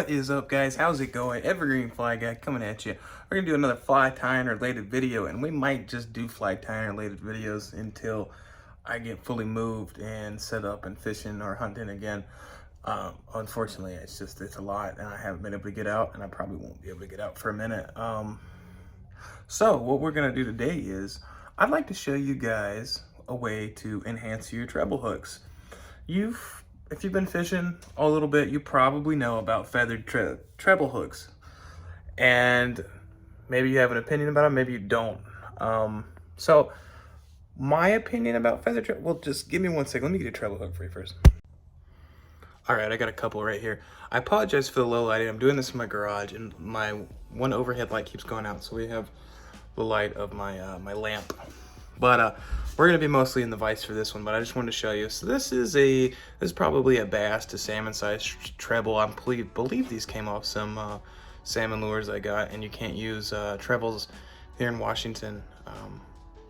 What is up, guys? How's it going? Evergreen Fly Guy coming at you. We're gonna do another fly tying related video, and we might just do fly tying related videos until I get fully moved and set up and fishing or hunting again. Unfortunately, it's a lot, and I haven't been able to get out, and I probably won't be able to get out for a minute. So what we're gonna do today is I'd like to show you guys a way to enhance your treble hooks. If you've been fishing a little bit, you probably know about feathered treble hooks, and maybe you have an opinion about them, maybe you don't. So my opinion about feathered treble, well, just give me 1 second. Let me get a treble hook for you first. All right, I got a couple right here. I apologize for the low lighting. I'm doing this in my garage, and my one overhead light keeps going out, so we have the light of my my lamp. But we're gonna be mostly in the vise for this one, but I just wanted to show you. So this is probably a bass to salmon sized treble. I believe these came off some salmon lures I got, and you can't use trebles here in Washington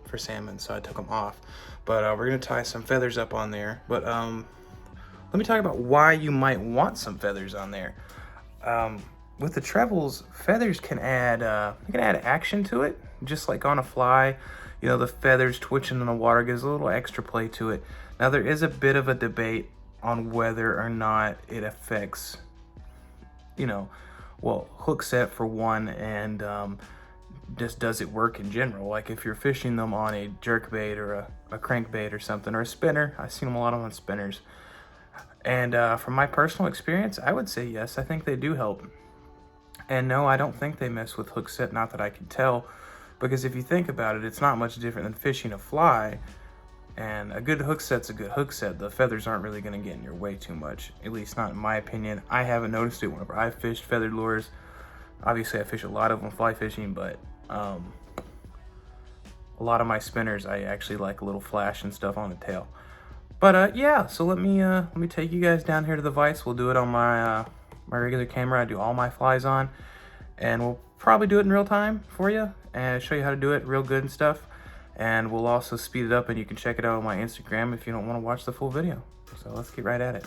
for salmon, so I took them off. But we're gonna tie some feathers up on there. But let me talk about why you might want some feathers on there. With the trebles, feathers can add action to it, just like on a fly. You know, the feathers twitching in the water gives a little extra play to it. Now, there is a bit of a debate on whether or not it affects, hook set for one, and just does it work in general. Like if you're fishing them on a jerkbait or a crankbait or something, or a spinner. I've seen them a lot on spinners. And from my personal experience, I would say yes, I think they do help. And no, I don't think they mess with hook set, not that I can tell. Because if you think about it, it's not much different than fishing a fly, and a good hook set's a good hook set. The feathers aren't really going to get in your way too much, at least not in my opinion. I haven't noticed it whenever I've fished feathered lures. Obviously, I fish a lot of them fly fishing, but a lot of my spinners, I actually like a little flash and stuff on the tail. But yeah, so let me take you guys down here to the vise. We'll do it on my my regular camera I do all my flies on, and we'll probably do it in real time for you and show you how to do it real good and stuff. And we'll also speed it up, and you can check it out on my Instagram if you don't want to watch the full video. So let's get right at it.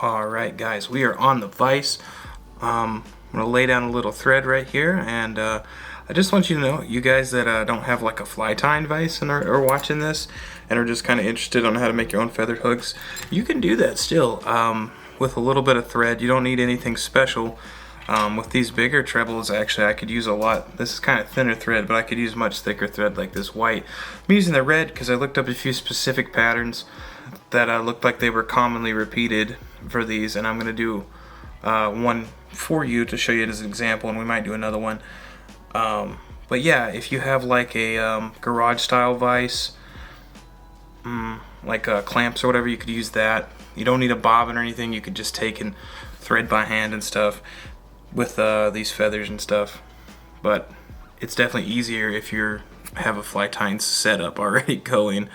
All right, guys, we are on the vise. I'm gonna lay down a little thread right here, and I just want you to know, you guys that don't have like a fly tying vise and are watching this and are just kind of interested on how to make your own feathered hooks, you can do that still with a little bit of thread. You don't need anything special. With these bigger trebles, actually, I could use a lot. This is kind of thinner thread, but I could use much thicker thread like this white. I'm using the red because I looked up a few specific patterns that looked like they were commonly repeated for these, and I'm going to do one for you to show you it as an example, and we might do another one. But yeah, if you have like a garage style vise, like clamps or whatever, you could use that. You don't need a bobbin or anything. You could just take and thread by hand and stuff with these feathers and stuff. But it's definitely easier if you have a fly tying setup already going,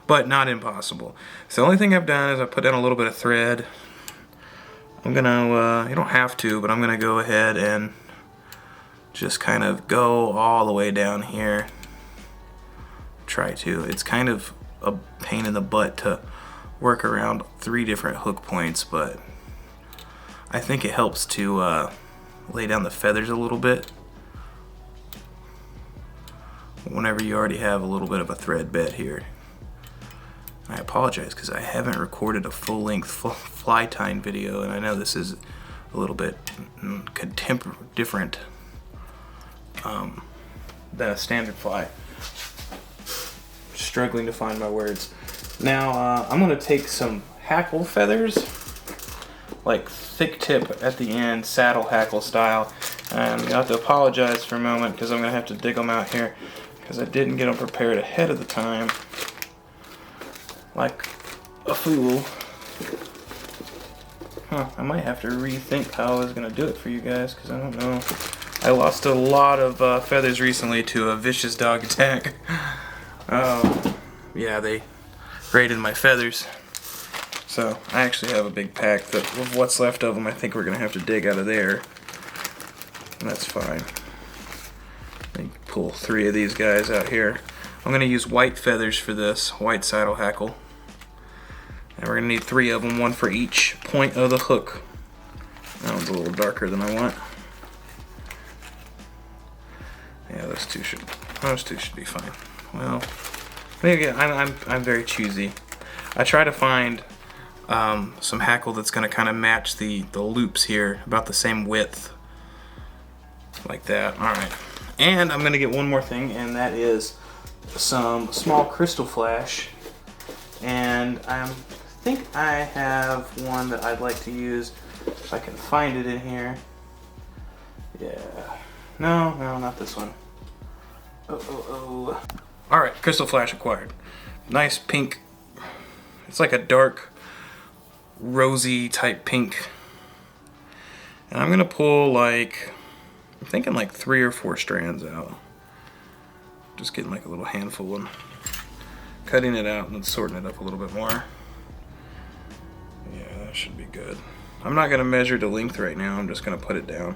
but not impossible. So the only thing I've done is I put down a little bit of thread. I'm gonna you don't have to, but I'm gonna go ahead and just kind of go all the way down here. Try to. It's kind of a pain in the butt to work around 3 different hook points, but I think it helps to lay down the feathers a little bit whenever you already have a little bit of a thread bed here. I apologize because I haven't recorded a full-length fly tying video, and I know this is a little bit different than a standard fly. Struggling to find my words. Now I'm gonna take some hackle feathers, like thick tip at the end, saddle hackle style. And you have to apologize for a moment because I'm gonna have to dig them out here because I didn't get them prepared ahead of the time, like a fool. I might have to rethink how I was gonna do it for you guys because I don't know. I lost a lot of feathers recently to a vicious dog attack. Yeah, they raided my feathers. So I actually have a big pack of what's left of them. I think we're gonna have to dig out of there, and that's fine. Let me pull 3 of these guys out here. I'm gonna use white feathers for this, white saddle hackle. And we're gonna need 3 of them, 1 for each point of the hook. one's a little darker than I want. Yeah, those two should be fine. Well, maybe I'm very choosy. I try to find some hackle that's going to kind of match the loops here, about the same width, like that. All right, and I'm going to get one more thing, and that is some small crystal flash. And I think I have one that I'd like to use if I can find it in here. Yeah, no, not this one. Oh. All right, crystal flash acquired. Nice pink. It's like a dark, rosy type pink. And I'm gonna pull like, I'm thinking like 3 or 4 strands out. Just getting like a little handful and cutting it out and then sorting it up a little bit more. Yeah, that should be good. I'm not gonna measure the length right now, I'm just gonna put it down.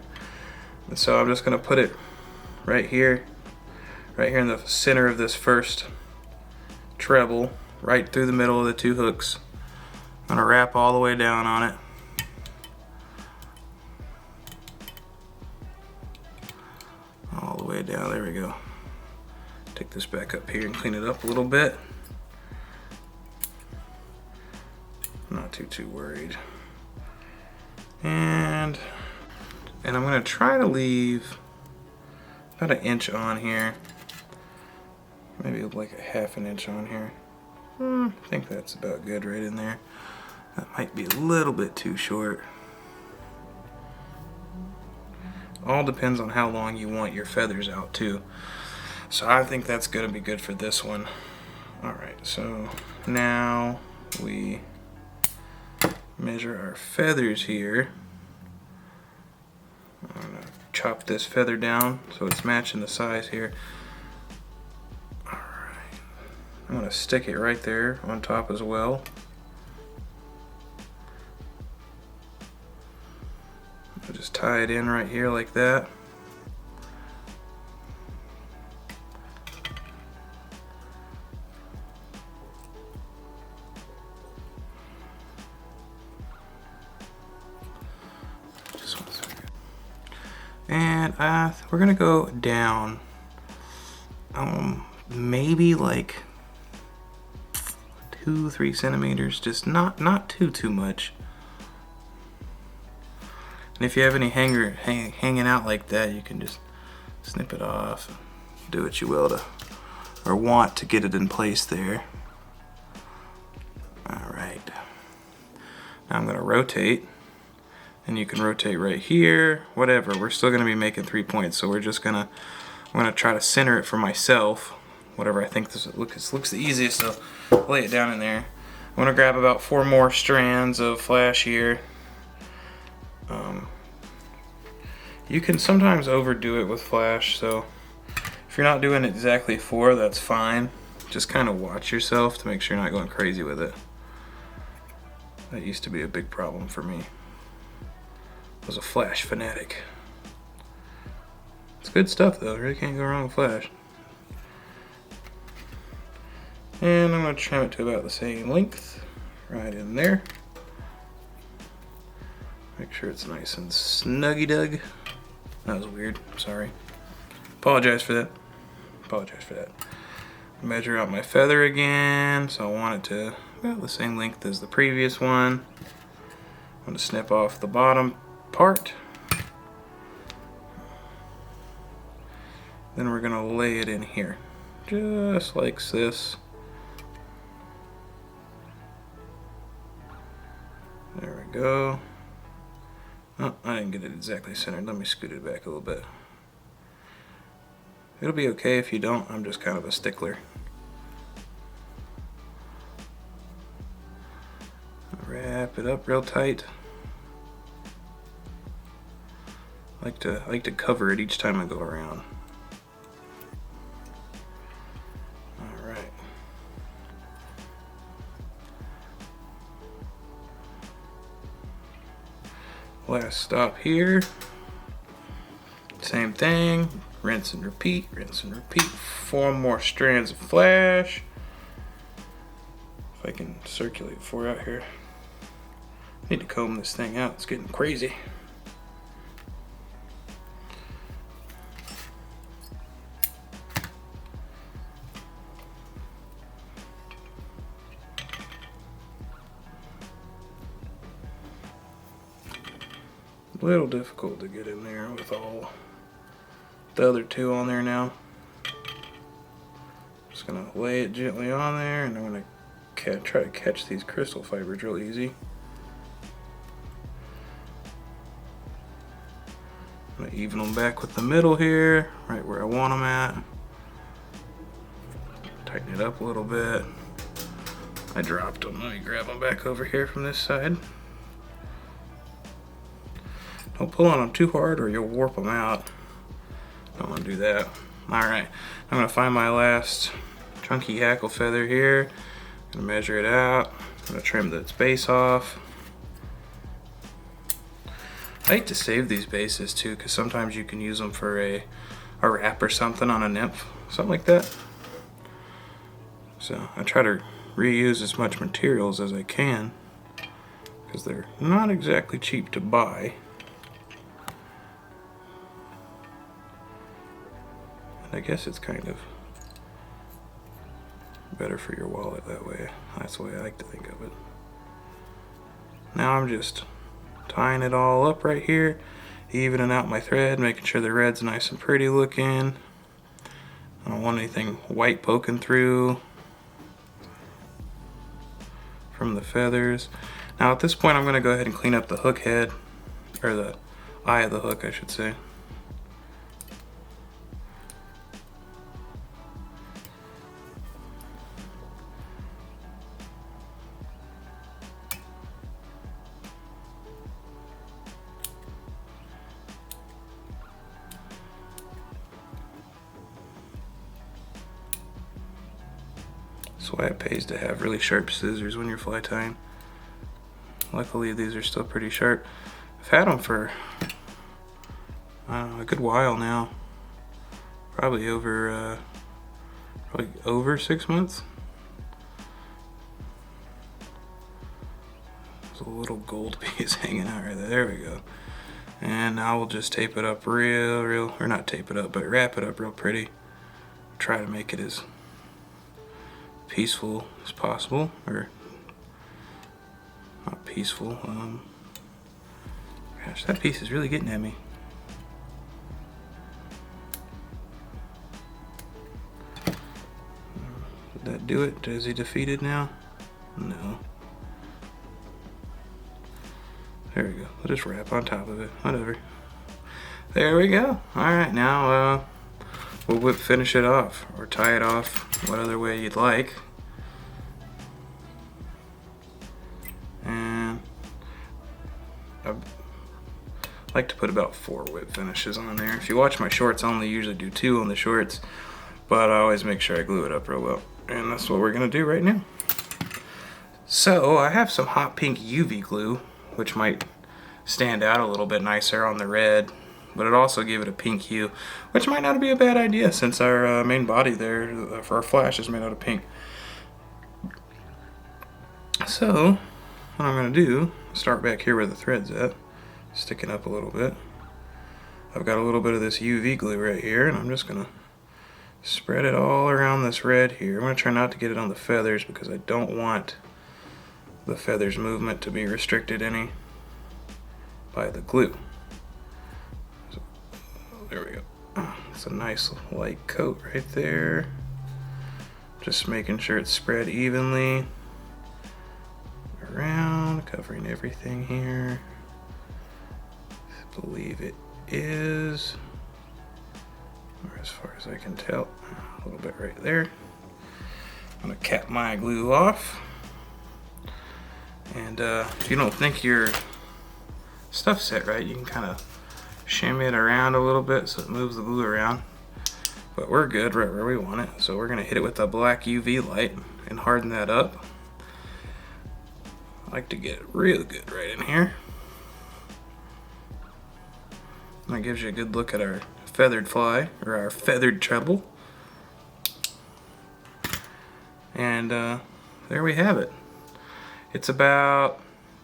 And so I'm just gonna put it right here in the center of this first treble, right through the middle of the 2 hooks. I'm gonna wrap all the way down on it. All the way down, there we go. Take this back up here and clean it up a little bit. Not too worried. And I'm gonna try to leave about 1 inch on here. Maybe like a 1/2 inch on here. I think that's about good right in there. That might be a little bit too short. All depends on how long you want your feathers out too. So I think that's gonna be good for this one. All right, so now we measure our feathers here. I'm gonna chop this feather down so it's matching the size here. I'm going to stick it right there on top as well. I'll just tie it in right here like that. Just 1 second. And we're going to go down maybe like 2-3 centimeters, just not too much. And if you have any hanger hanging out like that, you can just snip it off, do what you will to, or want to get it in place there. All right, now I'm gonna rotate, and you can rotate right here, whatever. We're still gonna be making 3 points, so I'm gonna try to center it for myself, whatever I think this looks the easiest, so lay it down in there. I'm gonna grab about 4 more strands of flash here. You can sometimes overdo it with flash, so if you're not doing exactly 4, that's fine. Just kind of watch yourself to make sure you're not going crazy with it. That used to be a big problem for me. I was a flash fanatic. It's good stuff though, really can't go wrong with flash. And I'm going to trim it to about the same length, right in there. Make sure it's nice and snuggy-dug. That was weird, sorry. Apologize for that. Measure out my feather again, so I want it to about the same length as the previous one. I'm going to snip off the bottom part. Then we're going to lay it in here, just like this. There we go. Oh, I didn't get it exactly centered. Let me scoot it back a little bit. It'll be okay if you don't. I'm just kind of a stickler. Wrap it up real tight. I like to cover it each time I go around. All right. Last stop here. Same thing. Rinse and repeat, rinse and repeat. 4 more strands of flash. If I can circulate 4 out here. I need to comb this thing out, it's getting crazy. little difficult to get in there with all the other two on there now. Just gonna lay it gently on there, and I'm gonna try to catch these crystal fibers real easy. I'm gonna even them back with the middle here, right where I want them at. Tighten it up a little bit. I dropped them. Let me grab them back over here from this side. Don't pull on them too hard or you'll warp them out. Don't want to do that. Alright, I'm going to find my last chunky hackle feather here. I'm going to measure it out. I'm going to trim the base off. I like to save these bases too, because sometimes you can use them for a wrap or something on a nymph, something like that. So I try to reuse as much materials as I can, because they're not exactly cheap to buy. And I guess it's kind of better for your wallet that way. That's the way I like to think of it. Now I'm just tying it all up right here, evening out my thread, making sure the red's nice and pretty looking. I don't want anything white poking through from the feathers. Now at this point I'm going to go ahead and clean up the hook head, or the eye of the hook I should say. That's why it pays to have really sharp scissors when you're fly tying. Luckily these are still pretty sharp. I've had them for a good while now. Probably over 6 months. There's a little gold piece hanging out right there. There we go. And now we'll just tape it up or not tape it up, but wrap it up real pretty. Try to make it as peaceful as possible, or not peaceful. Gosh, that piece is really getting at me. Did that do it? Is he defeated now? No. There we go. We'll just wrap on top of it. Whatever. There we go. Alright, now we'll finish it off, or tie it off, what other way you'd like. And I like to put about 4 whip finishes on there. If you watch my shorts, I only usually do 2 on the shorts, but I always make sure I glue it up real well. And that's what we're gonna do right now. So I have some hot pink UV glue, which might stand out a little bit nicer on the red, but it also give it a pink hue, which might not be a bad idea since our main body there for our flash is made out of pink. So what I'm going to do, start back here where the thread's at, sticking up a little bit. I've got a little bit of this UV glue right here, and I'm just going to spread it all around this red here. I'm going to try not to get it on the feathers because I don't want the feathers movement to be restricted any by the glue. So, there we go. It's a nice light coat right there. Just making sure it's spread evenly around, covering everything here. I believe it is, or as far as I can tell, a little bit right there. I'm gonna cap my glue off. And if you don't think your stuff's set right, you can kind of shimmy it around a little bit so it moves the glue around. But we're good right where we want it. So we're gonna hit it with a black UV light and harden that up. I like to get it real good right in here. And that gives you a good look at our feathered fly, or our feathered treble. And there we have it. It's about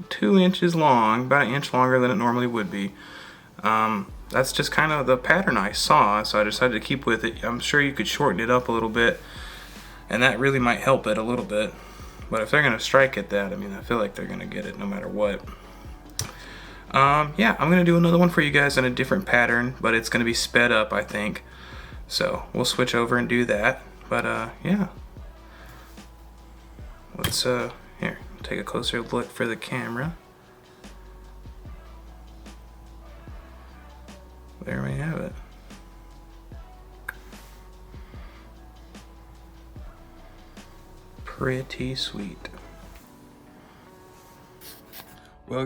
2 inches long, about 1 inch longer than it normally would be. That's just kind of the pattern I saw, so I decided to keep with it. I'm sure you could shorten it up a little bit, and that really might help it a little bit. But if they're gonna strike at that, I mean, I feel like they're gonna get it no matter what. Yeah, I'm gonna do another one for you guys in a different pattern, but it's gonna be sped up, I think. So we'll switch over and do that. But yeah, let's here, take a closer look for the camera. There we have it. Pretty sweet. Well,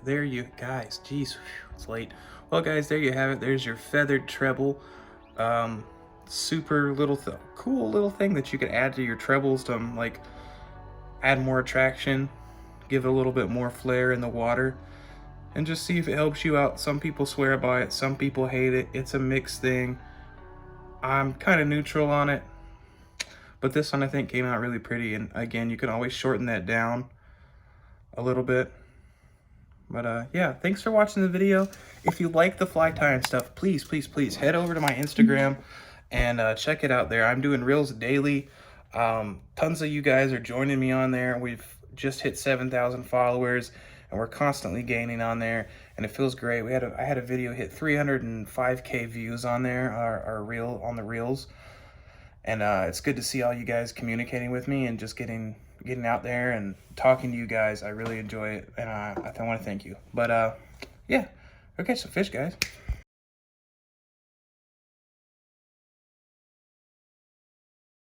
there you guys. Jeez, it's late. Well, guys, there you have it. There's your feathered treble. Super little, cool little thing that you could add to your trebles to like add more attraction, give it a little bit more flair in the water, and just see if it helps you out. Some people swear by it, some people hate it. It's a mixed thing. I'm kind of neutral on it, but this one I think came out really pretty. And again, you can always shorten that down a little bit. But yeah, thanks for watching the video. If you like the fly tying stuff, please, please, please head over to my Instagram and check it out there. I'm doing reels daily. Tons of you guys are joining me on there. We've just hit 7,000 followers, and we're constantly gaining on there, and it feels great. I had a video hit 305K views on there, our reel on the reels, and it's good to see all you guys communicating with me and just getting out there and talking to you guys. I really enjoy it, and I want to thank you. But yeah, go catch some fish, guys.